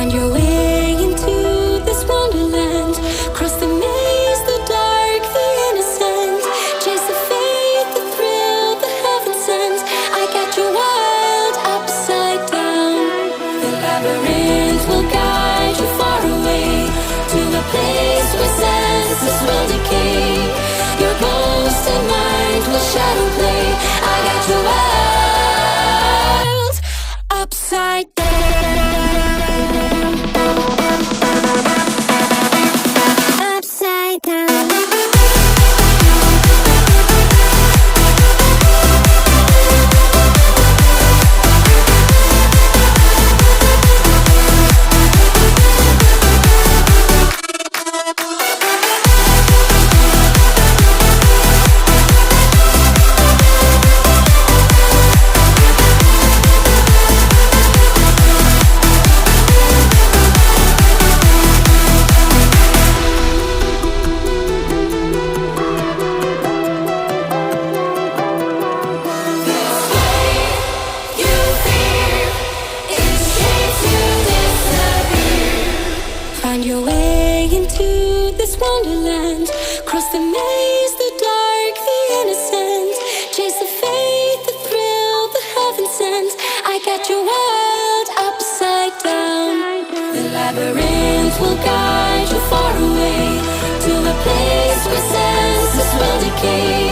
Find your way into this wonderland. Cross the maze, the dark, the innocent. Chase the faith, the thrill, the heaven sent. I got you wild, upside down. The labyrinth will guide you far away to a place where senses will decay. Your ghost and mind will shadow play. I got you wild, upside down. Upside down. Find your way into this wonderland. Cross the maze, the dark, the innocent. Chase the faith, the thrill, the heaven sent. I got you wild, upside down. The labyrinth will guide you far away to a place where senses will decay.